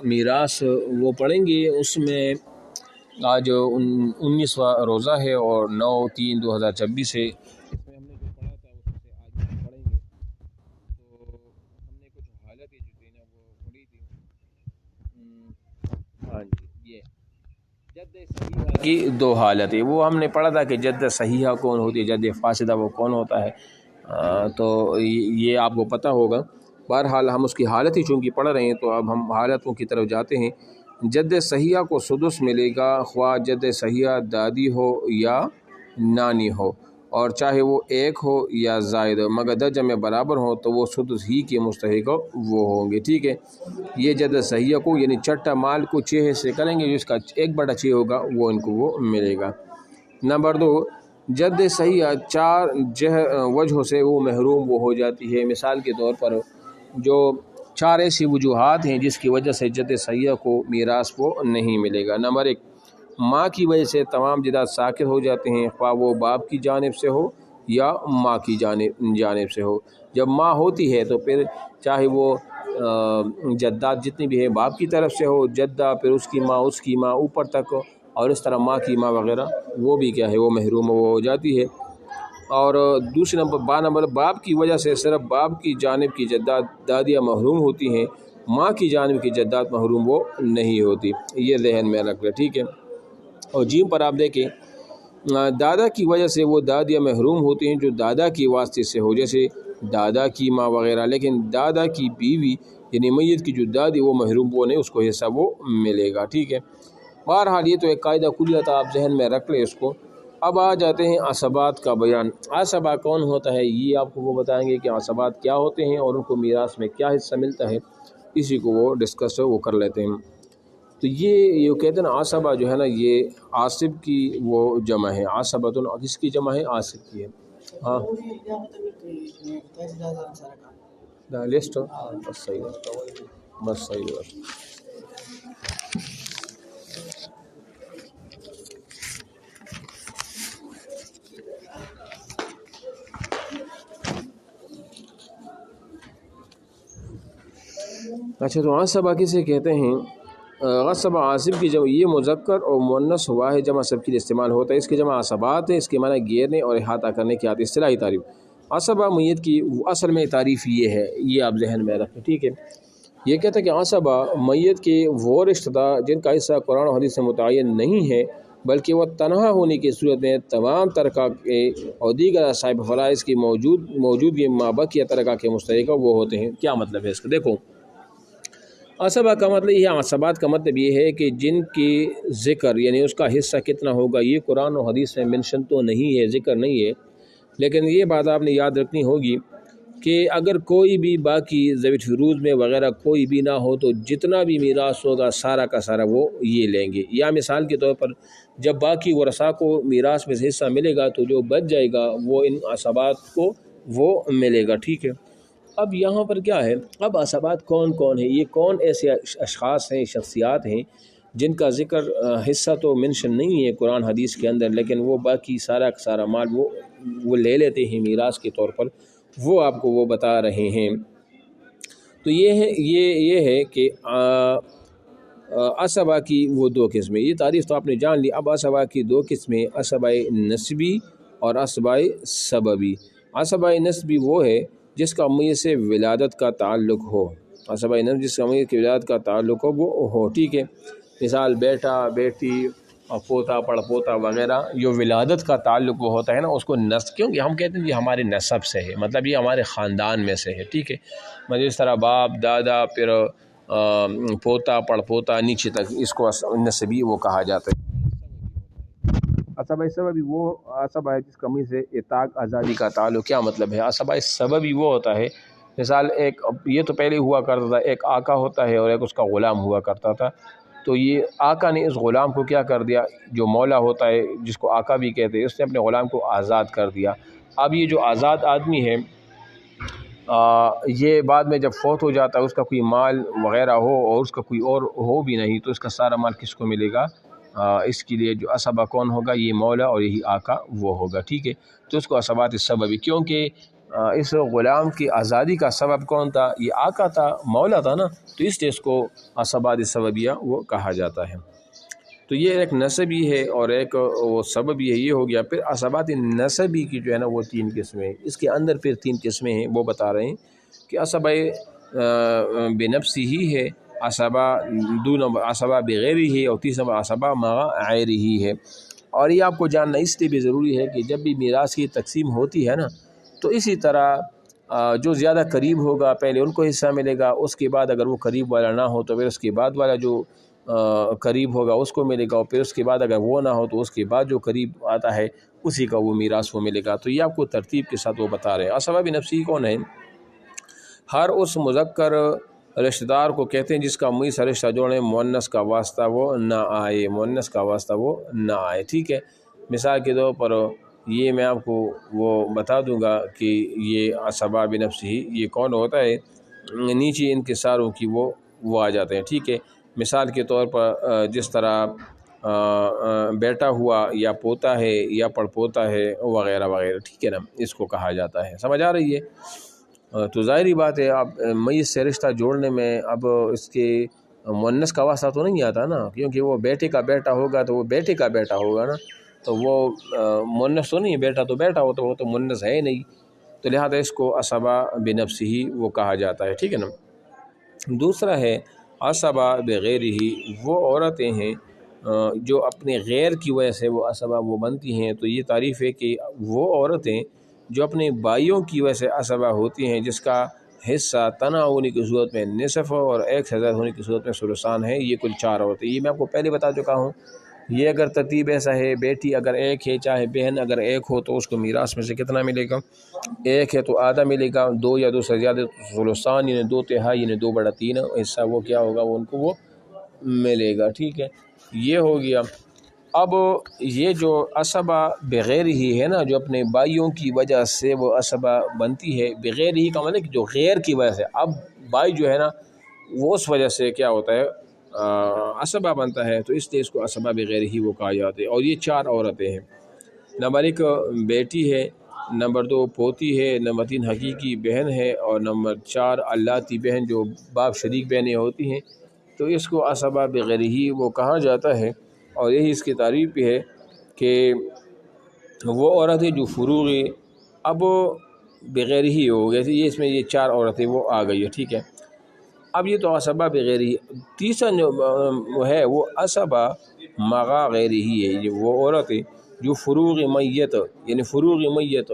میراث وہ پڑھیں گے، اس میں آج 19واں روزہ ہے اور 9/3/2026 ہے۔ اس میں ہم نے جو پڑھا تھا اس سے آگے ہم پڑھیں گے۔ تو ہم نے کچھ حالتیں جو تھی نا وہ پڑھی تھی۔ ہاں جی، یہ جد صحیحہ کی دو حالتیں وہ ہم نے پڑھا تھا کہ جد صحیحہ کون ہوتی ہے، جد فاسدہ وہ کون ہوتا ہے۔ تو یہ آپ کو پتہ ہوگا۔ بہرحال ہم اس کی حالت ہی چونکہ پڑھ رہے ہیں تو اب ہم حالتوں کی طرف جاتے ہیں۔ جد صحیحہ کو سدس ملے گا، خواہ جد صحیحہ دادی ہو یا نانی ہو، اور چاہے وہ ایک ہو یا زائد ہو، مگر درجہ میں برابر ہو تو وہ سدس ہی کے مستحق وہ ہوں گے۔ ٹھیک ہے، یہ جد صحیحہ کو یعنی چٹا مال کو 6 حصے کریں گے، جس کا 1/6 ہوگا وہ ان کو وہ ملے گا۔ نمبر 2، جد صحیحہ 4 وجہوں سے وہ محروم وہ ہو جاتی ہے۔ مثال کے طور پر جو 4 ایسی وجوہات ہیں جس کی وجہ سے جد صحیحہ کو میراث کو نہیں ملے گا۔ نمبر 1، ماں کی وجہ سے تمام جداد ساقط ہو جاتے ہیں، خواہ وہ باپ کی جانب سے ہو یا ماں کی جانب سے ہو۔ جب ماں ہوتی ہے تو پھر چاہے وہ جداد جتنی بھی ہیں باپ کی طرف سے ہو، جدہ پھر اس کی ماں اوپر تک، اور اس طرح ماں کی ماں وغیرہ وہ بھی کیا ہے وہ محروم وہ ہو جاتی ہے۔ اور دوسرے نمبر باپ کی وجہ سے صرف باپ کی جانب کی جداد دادیاں محروم ہوتی ہیں، ماں کی جانب کی جداد محروم وہ نہیں ہوتی، یہ ذہن میں رکھ لیں۔ ٹھیک ہے، اور جیم پر آپ دیکھیں دادا کی وجہ سے وہ دادیاں محروم ہوتی ہیں جو دادا کی واسطے سے ہو، جیسے دادا کی ماں وغیرہ، لیکن دادا کی بیوی یعنی میت کی جو دادی وہ محروم وہ نہیں، اس کو حصہ وہ ملے گا۔ ٹھیک ہے، بہرحال یہ تو ایک قاعدہ کلیہ تھا، آپ ذہن میں رکھ لیں اس کو۔ اب آ جاتے ہیں عصبات کا بیان۔ عصبہ کون ہوتا ہے یہ آپ کو وہ بتائیں گے کہ عصبات کیا ہوتے ہیں اور ان کو میراث میں کیا حصہ ملتا ہے، اسی کو وہ ڈسکس وہ کر لیتے ہیں۔ تو یہ کہتے ہیں نا عصبہ جو ہے نا یہ عاصب کی وہ جمع ہے، عصبۃ کس کی جمع ہے؟ عاصب کی ہے۔ ہاں لسٹ بس صحیح بس صحیح بس۔ اچھا، تو عصبہ کسے کہتے ہیں؟ عصبہ عاصب کی جمع، یہ مذکر اور مؤنث ہوا ہے، جمع سب کے لیے استعمال ہوتا ہے۔ اس کی جمع عصبات ہے، اس کے معنی گھیرنے اور احاطہ کرنے کی آتی ہے۔ اصطلاحی تعریف عصبہ میت کی اصل میں تعریف یہ ہے، یہ آپ ذہن میں رکھیں۔ ٹھیک ہے، یہ کہتا ہے کہ عصبہ میت کے وہ رشتہ دار جن کا حصہ قرآن و حدیث سے متعین نہیں ہے، بلکہ وہ تنہا ہونے کی صورت میں تمام ترکہ کے اور دیگر صاحب فرائض کی موجودگی مابقیہ ترکہ کے مستحق وہ ہوتے ہیں۔ کیا مطلب ہے اس کا؟ دیکھو، عصبہ کا مطلب یہ ہے، عصبات کا مطلب یہ ہے کہ جن کی ذکر یعنی اس کا حصہ کتنا ہوگا یہ قرآن و حدیث میں منشن تو نہیں ہے، ذکر نہیں ہے، لیکن یہ بات آپ نے یاد رکھنی ہوگی کہ اگر کوئی بھی باقی ذوی فروض میں وغیرہ کوئی بھی نہ ہو تو جتنا بھی میراث ہوگا سارا کا سارا وہ یہ لیں گے۔ یا مثال کے طور پر جب باقی ورثاء کو میراث میں سے حصہ ملے گا تو جو بچ جائے گا وہ ان عصبات کو وہ ملے گا۔ ٹھیک ہے، اب یہاں پر کیا ہے، اب عصبات کون کون ہیں؟ یہ کون ایسے اشخاص ہیں، شخصیات ہیں جن کا ذکر حصہ تو منشن نہیں ہے قرآن حدیث کے اندر، لیکن وہ باقی سارا کا سارا مال وہ لے لیتے ہیں میراث کے طور پر، وہ آپ کو وہ بتا رہے ہیں۔ تو یہ ہے کہ عصبہ کی وہ 2 قسمیں، یہ تعریف تو آپ نے جان لی۔ اب عصبہ کی 2 قسمیں، عصبہ نسبی اور عصبہ سببی۔ عصبہ نسبی وہ ہے جس کا میت سے ولادت کا تعلق ہو، عصبہ نسبی جس کا میت کی ولادت کا تعلق ہو وہ ہو۔ ٹھیک ہے، مثال بیٹا بیٹی اور پوتا پڑپوتا وغیرہ، جو ولادت کا تعلق وہ ہوتا ہے نا اس کو نسب، کیونکہ ہم کہتے ہیں یہ ہمارے نسب سے ہے، مطلب یہ ہمارے خاندان میں سے ہے۔ ٹھیک ہے، مطلب اس طرح باپ دادا پھر پوتا پڑپوتا نیچے تک، اس کو نسبی وہ کہا جاتا ہے۔ عصبہ سببی وہ عصبہ ہے جس کا میت سے اطاق آزادی کا تعلق۔ کیا مطلب ہے؟ عصبہ سببی وہ ہوتا ہے، مثال ایک یہ تو پہلے ہوا کرتا تھا، ایک آقا ہوتا ہے اور ایک اس کا غلام ہوا کرتا تھا، تو یہ آقا نے اس غلام کو کیا کر دیا، جو مولا ہوتا ہے جس کو آقا بھی کہتے ہیں، اس نے اپنے غلام کو آزاد کر دیا۔ اب یہ جو آزاد آدمی ہے یہ بعد میں جب فوت ہو جاتا ہے، اس کا کوئی مال وغیرہ ہو اور اس کا کوئی اور ہو بھی نہیں، تو اس کا سارا مال کس کو ملے گا؟ اس کے لیے جو عصبہ کون ہوگا؟ یہ مولا اور یہی آقا وہ ہوگا۔ ٹھیک ہے، تو اس کو عصبات سببی، کیونکہ اس غلام کی آزادی کا سبب کون تھا؟ یہ آقا تھا، مولا تھا نا، تو اس لیے اس کو عصبات سببیہ وہ کہا جاتا ہے۔ تو یہ ایک نسبی ہے اور ایک وہ سببی ہے، یہ ہو گیا۔ پھر عصبات نسبی کی جو ہے نا وہ 3 قسمیں ہیں، اس کے اندر پھر 3 قسمیں ہیں، وہ بتا رہے ہیں کہ عصبہ بنفسی ہی ہے، عصبہ دون عصبہ بغیر ہی ہے، اور تیسرا عصبہ مع غیر ہی ہے۔ اور یہ آپ کو جاننا اس لیے بھی ضروری ہے کہ جب بھی میراث کی تقسیم ہوتی ہے نا، تو اسی طرح جو زیادہ قریب ہوگا پہلے ان کو حصہ ملے گا، اس کے بعد اگر وہ قریب والا نہ ہو تو پھر اس کے بعد والا جو قریب ہوگا اس کو ملے گا، اور پھر اس کے بعد اگر وہ نہ ہو تو اس کے بعد جو قریب آتا ہے اسی کا وہ میراث وہ ملے گا۔ تو یہ آپ کو ترتیب کے ساتھ وہ بتا رہے ہیں۔ عصبہ بنفسی کون ہے؟ ہر اس مذکر رشتہ دار کو کہتے ہیں جس کا مئی سے رشتہ جوڑیں مؤنث کا واسطہ وہ نہ آئے، مؤنث کا واسطہ وہ نہ آئے، ٹھیک ہے۔ مثال کے طور پر یہ میں آپ کو وہ بتا دوں گا کہ یہ عصبہ بنفسی یہ کون ہوتا ہے، نیچے انکساروں کی وہ آ جاتے ہیں، ٹھیک ہے۔ مثال کے طور پر جس طرح بیٹا ہوا یا پوتا ہے یا پڑپوتا ہے وغیرہ وغیرہ، ٹھیک ہے نا، اس کو کہا جاتا ہے۔ سمجھ آ رہی ہے؟ تو ظاہری بات ہے اب میت سے رشتہ جوڑنے میں اب اس کے مؤنث کا واسطہ تو نہیں آتا نا، کیونکہ وہ بیٹے کا بیٹا ہوگا تو وہ بیٹے کا بیٹا ہوگا نا، تو وہ مؤنث تو نہیں ہے، بیٹا تو بیٹا ہو تو وہ تو مؤنث ہے نہیں، تو لہذا اس کو عصبہ بنفسی ہی وہ کہا جاتا ہے، ٹھیک ہے نا۔ دوسرا ہے عصبہ بغیر ہی، وہ عورتیں ہیں جو اپنے غیر کی وجہ سے وہ عصبہ وہ بنتی ہیں۔ تو یہ تعریف ہے کہ وہ عورتیں جو اپنے بھائیوں کی وجہ سے عصبہ ہوتی ہیں، جس کا حصہ تنہا ہونے کی صورت میں نصف اور ایک سے زیادہ ہونے کی صورت میں ثلثان ہے، یہ کل 4 عورتیں۔ یہ میں آپ کو پہلے بتا چکا ہوں۔ یہ اگر ترتیب ایسا ہے، بیٹی اگر ایک ہے، چاہے بہن اگر ایک ہو تو اس کو میراث میں سے کتنا ملے گا؟ ایک ہے تو آدھا ملے گا، 2 یا 2 سے زیادہ تو ثلثان یعنی 2/3 یعنی 2/3 حصہ وہ کیا ہوگا، وہ ان کو وہ ملے گا، ٹھیک ہے۔ یہ ہو گیا۔ اب یہ جو عصبہ بغیر ہی ہے نا، جو اپنے بھائیوں کی وجہ سے وہ عصبہ بنتی ہے، بغیر ہی کا مطلب کہ جو غیر کی وجہ سے، اب بھائی جو ہے نا وہ اس وجہ سے کیا ہوتا ہے عصبہ بنتا ہے، تو اس لیے اس کو عصبہ بغیر ہی وہ کہا جاتا ہے۔ اور یہ 4 عورتیں ہیں، نمبر 1 بیٹی ہے، نمبر 2 پوتی ہے، نمبر 3 حقیقی بہن ہے، اور نمبر 4 اللاتی بہن جو باپ شریک بہنیں ہوتی ہیں، تو اس کو عصبہ بغیر ہی وہ کہا جاتا ہے۔ اور یہی اس کی تعریف بھی ہے کہ وہ عورتیں جو فروغی اب بغیر ہی ہو گئے تھے، یہ اس میں یہ 4 عورتیں وہ آ گئی ہے، ٹھیک ہے۔ اب یہ تو عصبہ بغیر ہی، تیسرا جو ہے وہ عصبہ مع غیر ہی ہے، یہ وہ عورتیں جو فروغ میت یعنی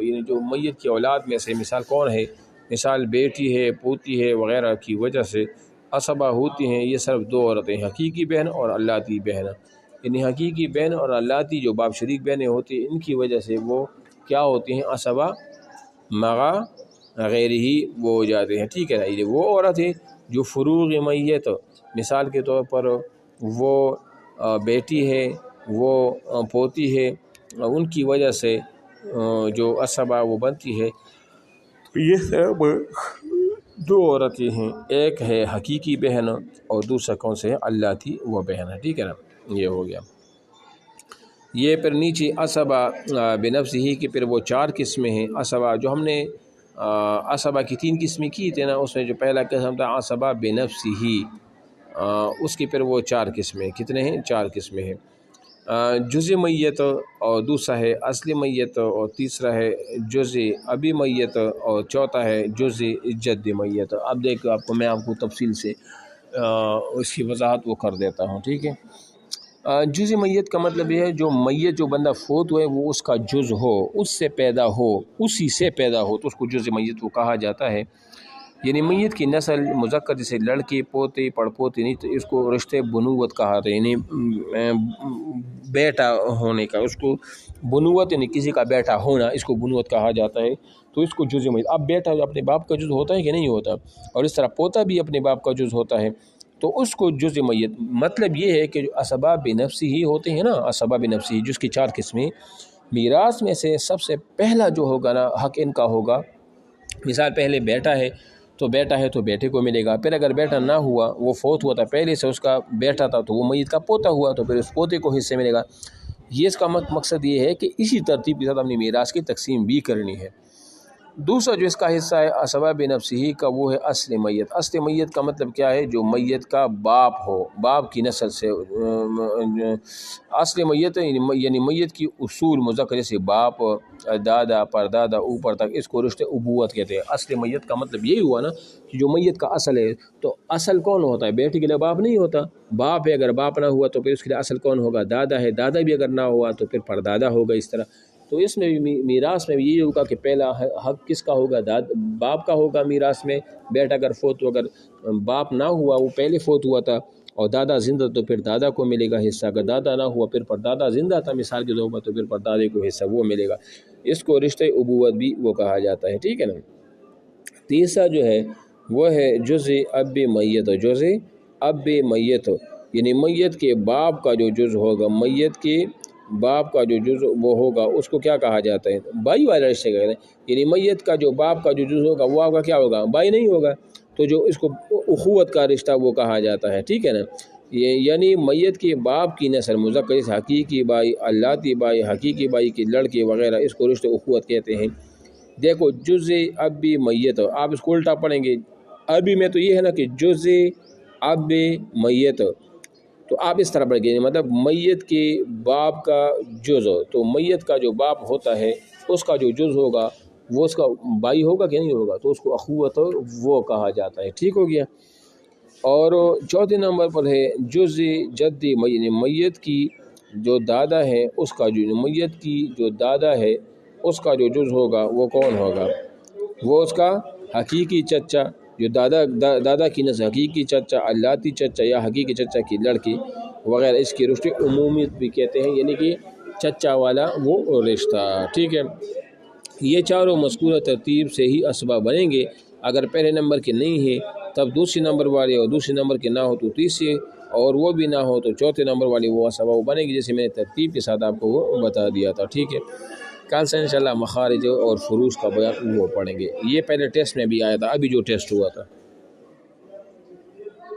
یعنی جو میت کی اولاد میں سے، مثال کون ہے، مثال بیٹی ہے، پوتی ہے وغیرہ کی وجہ سے عصبہ ہوتی ہیں، یہ صرف 2 عورتیں، حقیقی بہن اور اللاتی بہن۔ یعنی حقیقی بہن اور اللاتی جو باپ شریک بہنیں ہوتی ہیں، ان کی وجہ سے وہ کیا ہوتی ہیں، عصبہ مع غیر ہی وہ ہو جاتے ہیں، ٹھیک ہے نا۔ یہ وہ عورتیں جو فروغ میت، مثال کے طور پر وہ بیٹی ہے، وہ پوتی ہے، ان کی وجہ سے جو عصبہ وہ بنتی ہے، یہ سب 2 عورتیں ہیں، ایک ہے حقیقی بہن اور دوسرا کون سے ہے، اللاتی وہ بہن ہے، ٹھیک ہے نا۔ یہ ہو گیا۔ یہ پھر نیچے عصبہ بنفسی ہی کی پھر وہ 4 قسمیں ہیں۔ عصبہ جو ہم نے عصبہ کی 3 قسمیں کی تھے نا، اس میں جو پہلا قسم تھا عصبہ بنفسی ہی، اس کی پھر وہ 4 قسمیں، کتنے ہیں، 4 قسمیں ہیں۔ جزء میت، اور دوسرا ہے اصل میت، اور تیسرا ہے جزء ابی میت، اور چوتھا ہے جزء جد میت۔ اب دیکھو میں آپ کو تفصیل سے اس کی وضاحت وہ کر دیتا ہوں، ٹھیک ہے۔ جزء میت کا مطلب یہ ہے جو میت جو بندہ فوت ہوئے وہ اس کا جز ہو، اس سے پیدا ہو، اسی سے پیدا ہو، تو اس کو جزء میت وہ کہا جاتا ہے۔ یعنی میت کی نسل مذکر جیسے لڑکے، پوتے، پڑپوتے نہیں، تو اس کو رشتے بنوت کہا جاتا ہے، یعنی بیٹا ہونے کا، اس کو بنوت یعنی کسی کا بیٹا ہونا، اس کو بنوت کہا جاتا ہے، تو اس کو جزء میت۔ اب بیٹا اپنے باپ کا جز ہوتا ہے کہ نہیں ہوتا، اور اس طرح پوتا بھی اپنے باپ کا جز ہوتا ہے، تو اس کو جزء میت۔ مطلب یہ ہے کہ جو عصبہ بنفسی ہی ہوتے ہیں نا، عصبہ بنفسی جس کی 4 قسمیں، میراث میں سے سب سے پہلا جو ہوگا نا حق ان کا ہوگا، مثال پہلے بیٹا ہے تو بیٹے کو ملے گا، پھر اگر بیٹا نہ ہوا، وہ فوت ہوا تھا، پہلے سے اس کا بیٹا تھا تو وہ میت کا پوتا ہوا، تو پھر اس پوتے کو حصے ملے گا۔ یہ اس کا مقصد یہ ہے کہ اسی ترتیب کے ساتھ اپنی میراث کی تقسیم بھی کرنی ہے۔ دوسرا جو اس کا حصہ ہے اسباب نفسی کا، وہ ہے اصل میت۔ اصل میت کا مطلب کیا ہے؟ جو میت کا باپ ہو، باپ کی نسل سے اصل میت یعنی میت کی اصول مذکر، جیسے باپ، دادا، پردادا، اوپر تک، اس کو رشتے ابوت کہتے ہیں۔ اصل میت کا مطلب یہی ہوا نا کہ جو میت کا اصل ہے، تو اصل کون ہوتا ہے؟ بیٹے کے لیے باپ نہیں ہوتا، باپ ہے، اگر باپ نہ ہوا تو پھر اس کے لیے اصل کون ہوگا؟ دادا ہے، دادا بھی اگر نہ ہوا تو پھر پردادا ہوگا، اس طرح۔ تو اس میں بھی میراث میں بھی یہی ہوگا کہ پہلا حق کس کا ہوگا؟ باپ کا ہوگا میراث میں۔ بیٹا اگر فوت، اگر باپ نہ ہوا، وہ پہلے فوت ہوا تھا، اور دادا زندہ تو پھر دادا کو ملے گا حصہ، اگر دادا نہ ہوا پھر پردادا زندہ تھا مثال کے طور پر تو پھر پردادے کو حصہ وہ ملے گا۔ اس کو رشتہ ابوت بھی وہ کہا جاتا ہے، ٹھیک ہے نا۔ تیسرا جو ہے وہ ہے جز اب میت، جز اب میت، یعنی میت کے باپ کا جو جز ہوگا، میت کے باپ کا جو جز وہ ہوگا، اس کو کیا کہا جاتا ہے؟ بھائی والا رشتے کہتے ہیں۔ یعنی میت کا جو باپ کا جو جز ہوگا وہ آپ کا کیا ہوگا؟ بھائی نہیں ہوگا، تو جو اس کو اخوت کا رشتہ وہ کہا جاتا ہے، ٹھیک ہے نا۔ یعنی میت کے باپ کی نسل مذکر، حقیقی بھائی، اللاتی بھائی، حقیقی بھائی کے لڑکے وغیرہ، اس کو رشتہ اخوت کہتے ہیں۔ دیکھو جز اب میت، آپ اس کو الٹا پڑھیں گے، ابھی میں تو یہ ہے نا کہ جز اب میت، تو آپ اس طرح پڑھیں گے، مطلب میت کے باپ کا جز، تو میت کا جو باپ ہوتا ہے اس کا جو جز ہوگا وہ اس کا بھائی ہوگا کہ نہیں ہوگا، تو اس کو اخوت وہ کہا جاتا ہے، ٹھیک ہو گیا۔ اور چوتھے نمبر پر ہے جز جدی، میت کی جو دادا ہے اس کا جو میت کی جو دادا ہے اس کا جو جز ہوگا وہ کون ہوگا؟ وہ اس کا حقیقی چچا، جو دادا کی نسل، حقیقی چچا، اللاتی چچا یا حقیقی چچا کی لڑکی وغیرہ، اس کی رشتے عمومیت بھی کہتے ہیں، یعنی کہ چچا والا وہ رشتہ، ٹھیک ہے۔ یہ چاروں مذکورہ ترتیب سے ہی اسباب بنیں گے۔ اگر پہلے نمبر کے نہیں ہے تب دوسری نمبر والے، اور دوسری نمبر کے نہ ہو تو تیسری، اور وہ بھی نہ ہو تو چوتھے نمبر والی وہ اسباب بنے گی، جیسے میں نے ترتیب کے ساتھ آپ کو وہ بتا دیا تھا، ٹھیک ہے۔ کل سے انشاءاللہ مخارج اور فروج کا بیان وہ پڑھیں گے۔ یہ پہلے ٹیسٹ میں بھی آیا تھا، ابھی جو ٹیسٹ ہوا تھا۔